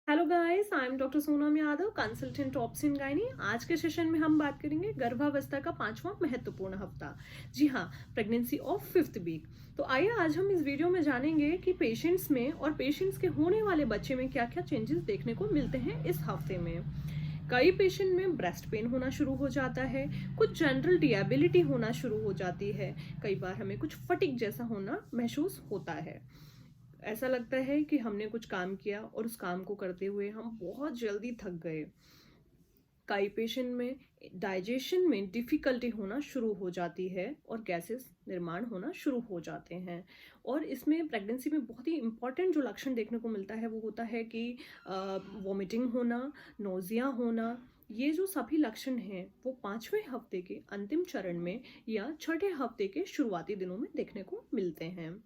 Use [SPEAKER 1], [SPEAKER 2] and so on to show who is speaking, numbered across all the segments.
[SPEAKER 1] Hello guys, I am doctor Sonam Yadav, consultant ops in gynae. आज के session में हम बात करेंगे गर्भावस्था का 5वां महत्वपूर्ण हफ्ता। जी हाँ, प्रेगनेंसी ऑफ 5th वीक। तो आइए आज हम इस वीडियो में जानेंगे कि पेशेंट्स में और पेशेंट्स के होने वाले बच्चे में क्या क्या चेंजेस देखने को मिलते हैं इस हफ्ते में। कई पेशेंट में ब्रेस्ट पेन होना शुरू हो जाता है, कुछ जनरल डिएबिलिटी होना शुरू हो जाती है, कई बार हमें कुछ फटिग जैसा होना महसूस होता है। ऐसा लगता है कि हमने कुछ काम किया और उस काम को करते हुए हम बहुत जल्दी थक गए। कई पेशेंट में डाइजेशन में डिफ़िकल्टी होना शुरू हो जाती है और गैसेस निर्माण होना शुरू हो जाते हैं। और इसमें प्रेगनेंसी में बहुत ही इम्पॉर्टेंट जो लक्षण देखने को मिलता है वो होता है कि वॉमिटिंग होना, नोज़िया होना। ये जो सभी लक्षण हैं वो 5वें हफ्ते के अंतिम चरण में या छठे हफ्ते के शुरुआती दिनों में देखने को मिलते हैं।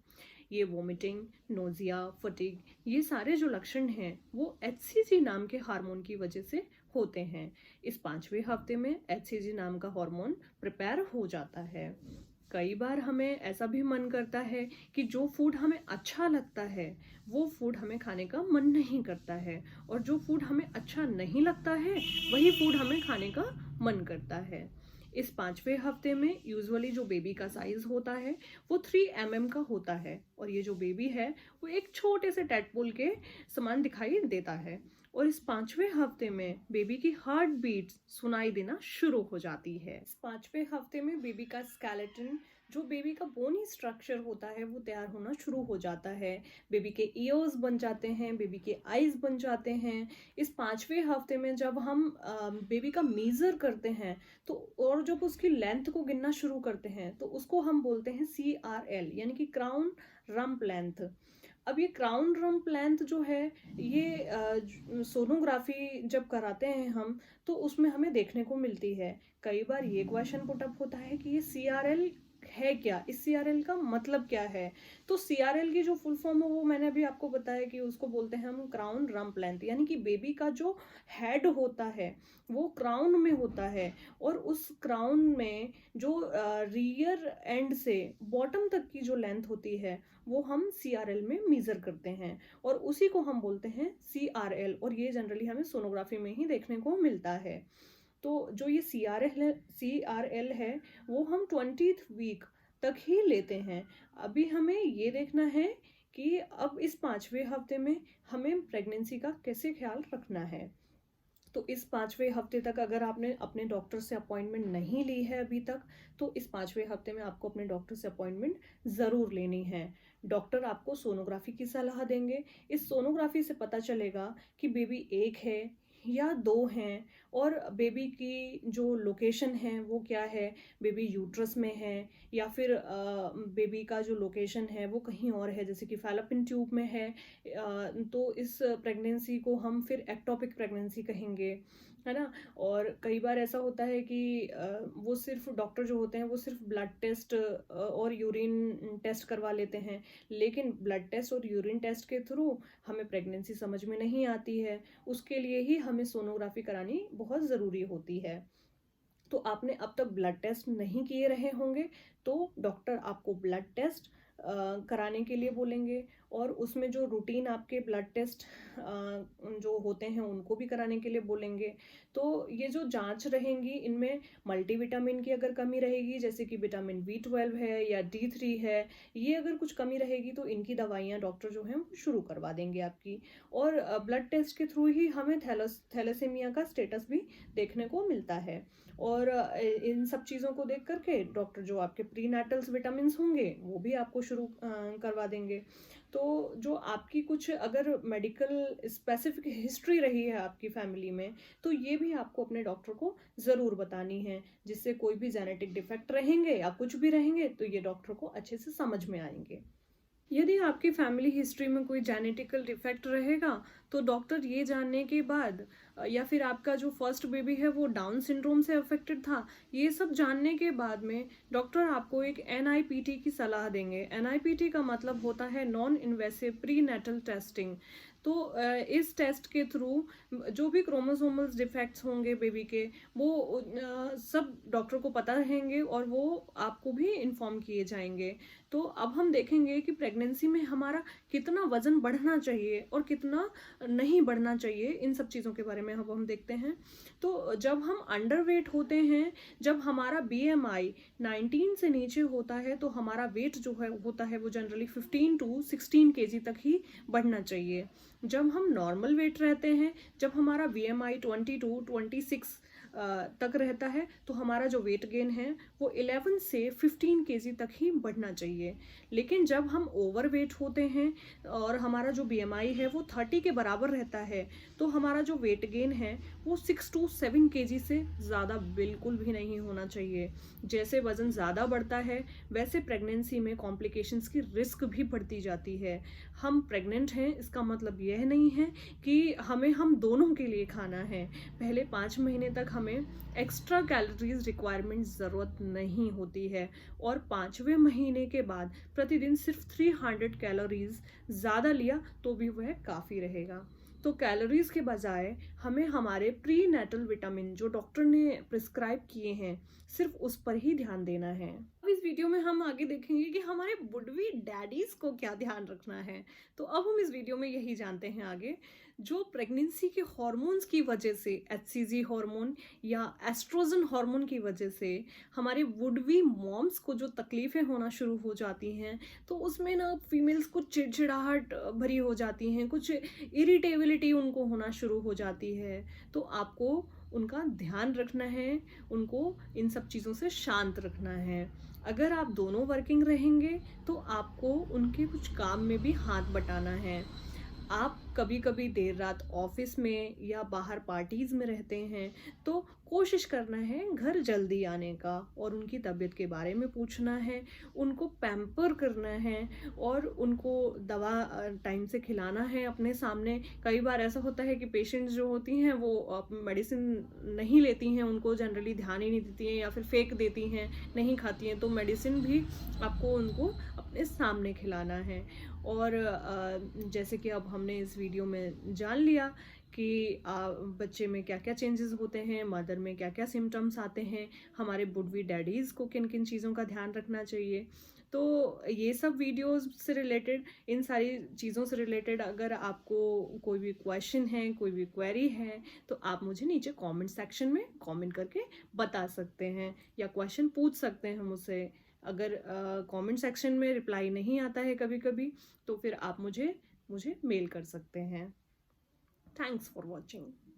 [SPEAKER 1] ये वोमिटिंग, नोज़िया, फटीग, ये सारे जो लक्षण हैं वो एचसीजी नाम के हार्मोन की वजह से होते हैं। इस 5वें हफ्ते में एचसीजी नाम का हार्मोन प्रिपेयर हो जाता है। कई बार हमें ऐसा भी मन करता है कि जो फूड हमें अच्छा लगता है वो फूड हमें खाने का मन नहीं करता है, और जो फूड हमें अच्छा नहीं लगता है वही फूड हमें खाने का मन करता है। इस 5वें हफ्ते में यूजुअली जो बेबी का साइज होता है वो 3 mm का होता है, और ये जो बेबी है वो एक छोटे से टैडपोल के समान दिखाई देता है। और इस 5वें हफ्ते में बेबी की हार्ट बीट सुनाई देना शुरू हो जाती है। इस 5वें हफ्ते में बेबी का स्केलेटन, जो बेबी का बोनी स्ट्रक्चर होता है, वो तैयार होना शुरू हो जाता है। बेबी के ईयर्स बन जाते हैं, बेबी के आईज बन जाते हैं। इस 5वें हफ्ते में जब हम बेबी का मेजर करते हैं तो, और जब उसकी लेंथ को गिनना शुरू करते हैं तो उसको हम बोलते हैं CRL, यानी कि क्राउन रम्प लेंथ। अब ये क्राउन रम्प लेंथ जो है, ये सोनोग्राफी जब कराते हैं हम तो उसमें हमें देखने को मिलती है। कई बार ये क्वेश्चन पुटअप होता है कि ये CRL है क्या, इस CRL का मतलब क्या है। तो CRL की जो फुल फॉर्म है वो मैंने अभी आपको बताया कि उसको बोलते हैं हम क्राउन रम्प लेंथ, यानी कि बेबी का जो हेड होता है वो क्राउन में होता है, और उस क्राउन में जो रियर एंड से बॉटम तक की जो लेंथ होती है वो हम CRL में मेजर करते हैं, और उसी को हम बोलते हैं CRL, और ये जनरली हमें सोनोग्राफी में ही देखने को मिलता है। तो जो ये CRL है वो हम 20th वीक तक ही लेते हैं। अभी हमें ये देखना है कि अब इस 5वें हफ्ते में हमें प्रेगनेंसी का कैसे ख्याल रखना है। तो इस 5वें हफ्ते तक अगर आपने अपने डॉक्टर से अपॉइंटमेंट नहीं ली है अभी तक, तो इस 5वें हफ्ते में आपको अपने डॉक्टर से अपॉइंटमेंट ज़रूर लेनी है। डॉक्टर आपको सोनोग्राफी की सलाह देंगे। इस सोनोग्राफी से पता चलेगा कि बेबी एक है या दो हैं, और बेबी की जो लोकेशन है वो क्या है, बेबी यूट्रस में है या फिर बेबी का जो लोकेशन है वो कहीं और है, जैसे कि फैलोपियन ट्यूब में है। तो इस प्रेगनेंसी को हम फिर एक्टोपिक प्रेगनेंसी कहेंगे, है ना। और कई बार ऐसा होता है कि वो सिर्फ डॉक्टर जो होते हैं वो सिर्फ ब्लड टेस्ट और यूरिन टेस्ट करवा लेते हैं, लेकिन ब्लड टेस्ट और यूरिन टेस्ट के थ्रू हमें प्रेगनेंसी समझ में नहीं आती है। उसके लिए ही हमें सोनोग्राफी करानी बहुत ज़रूरी होती है। तो आपने अब तक ब्लड टेस्ट नहीं किए रहे होंगे तो डॉक्टर आपको ब्लड टेस्ट कराने के लिए बोलेंगे, और उसमें जो रूटीन आपके ब्लड टेस्ट जो होते हैं उनको भी कराने के लिए बोलेंगे। तो ये जो जांच रहेंगी इनमें मल्टीविटामिन की अगर कमी रहेगी, जैसे कि विटामिन B12 है या D3 है, ये अगर कुछ कमी रहेगी तो इनकी दवाइयाँ डॉक्टर जो हैं वो शुरू करवा देंगे आपकी। और ब्लड टेस्ट के थ्रू ही हमें थैलेसीमिया का स्टेटस भी देखने को मिलता है। और इन सब चीज़ों को देख करके डॉक्टर जो आपके प्रीनेटल्स विटामिन्स होंगे वो भी आपको शुरू करवा देंगे। तो जो आपकी कुछ अगर मेडिकल स्पेसिफिक हिस्ट्री रही है आपकी फैमिली में, तो ये भी आपको अपने डॉक्टर को ज़रूर बतानी है, जिससे कोई भी जेनेटिक डिफेक्ट रहेंगे या कुछ भी रहेंगे तो ये डॉक्टर को अच्छे से समझ में आएंगे। यदि आपकी फैमिली हिस्ट्री में कोई जेनेटिकल डिफेक्ट रहेगा तो डॉक्टर ये जानने के बाद, या फिर आपका जो फर्स्ट बेबी है वो डाउन सिंड्रोम से अफेक्टेड था, ये सब जानने के बाद में डॉक्टर आपको एक NIPT की सलाह देंगे। NIPT का मतलब होता है non invasive prenatal testing. तो इस टेस्ट के थ्रू जो भी क्रोमोसोमल डिफेक्ट्स होंगे बेबी के, वो सब डॉक्टर को पता रहेंगे और वो आपको भी इन्फॉर्म किए जाएंगे। तो अब हम देखेंगे कि प्रेगनेंसी में हमारा कितना वजन बढ़ना चाहिए और कितना नहीं बढ़ना चाहिए, इन सब चीज़ों के बारे में अब हम देखते हैं। तो जब हम अंडरवेट होते हैं, जब हमारा बीएमआई 19 से नीचे होता है, तो हमारा वेट जो है होता है वो जनरली 15 टू 16 केजी तक ही बढ़ना चाहिए। जब हम नॉर्मल वेट रहते हैं, जब हमारा बीएमआई 20 टू 26 तक रहता है, तो हमारा जो वेट गेन है वो 11 से 15 केजी तक ही बढ़ना चाहिए। लेकिन जब हम ओवरवेट होते हैं और हमारा जो बीएमआई है वो 30 के बराबर रहता है, तो हमारा जो वेट गेन है वो 6 टू 7 केजी से ज़्यादा बिल्कुल भी नहीं होना चाहिए। जैसे वज़न ज़्यादा बढ़ता है, वैसे प्रेगनेंसी में कॉम्प्लिकेशंस की रिस्क भी बढ़ती जाती है। हम प्रेग्नेंट हैं इसका मतलब यह नहीं है कि हम दोनों के लिए खाना है। पहले 5 महीने तक हमें एक्स्ट्रा कैलोरीज रिक्वायरमेंट ज़रूरत नहीं होती है, और 5वें महीने के बाद प्रतिदिन सिर्फ 300 कैलोरीज ज़्यादा लिया तो भी वह काफ़ी रहेगा। तो कैलोरीज के बजाय हमें हमारे प्री नेटल विटामिन जो डॉक्टर ने प्रिस्क्राइब किए हैं, सिर्फ उस पर ही ध्यान देना है। अब इस वीडियो में हम आगे देखेंगे कि हमारे बुडवी डैडीज को क्या ध्यान रखना है। तो अब हम इस वीडियो में यही जानते हैं आगे। जो प्रेगनेंसी के हार्मोन्स की वजह से, एचसीजी हार्मोन या एस्ट्रोजन हार्मोन की वजह से हमारे वुडवी मॉम्स को जो तकलीफ़ें होना शुरू हो जाती हैं, तो उसमें ना फीमेल्स को चिड़चिड़ाहट भरी हो जाती हैं, कुछ इरिटेबिलिटी उनको होना शुरू हो जाती है। तो आपको उनका ध्यान रखना है, उनको इन सब चीज़ों से शांत रखना है। अगर आप दोनों वर्किंग रहेंगे तो आपको उनके कुछ काम में भी हाथ बटाना है। आप कभी कभी देर रात ऑफिस में या बाहर पार्टीज़ में रहते हैं, तो कोशिश करना है घर जल्दी आने का, और उनकी तबीयत के बारे में पूछना है, उनको पैम्पर करना है, और उनको दवा टाइम से खिलाना है अपने सामने। कई बार ऐसा होता है कि पेशेंट्स जो होती हैं वो मेडिसिन नहीं लेती हैं, उनको जनरली ध्यान ही नहीं देती हैं या फिर फेंक देती हैं, नहीं खाती हैं, तो मेडिसिन भी आपको उनको अपने सामने खिलाना है। और जैसे कि अब हमने इस वीडियो में जान लिया कि बच्चे में क्या क्या चेंजेस होते हैं, मदर में क्या क्या सिम्टम्स आते हैं, हमारे बुडवी डैडीज़ को किन किन चीज़ों का ध्यान रखना चाहिए। तो ये सब वीडियोस से रिलेटेड, इन सारी चीज़ों से रिलेटेड अगर आपको कोई भी क्वेश्चन है, कोई भी क्वेरी है, तो आप मुझे नीचे कमेंट सेक्शन में कमेंट करके बता सकते हैं या क्वेश्चन पूछ सकते हैं मुझसे। अगर कमेंट सेक्शन में रिप्लाई नहीं आता है कभी कभी, तो फिर आप मुझे मेल कर सकते हैं। Thanks for watching.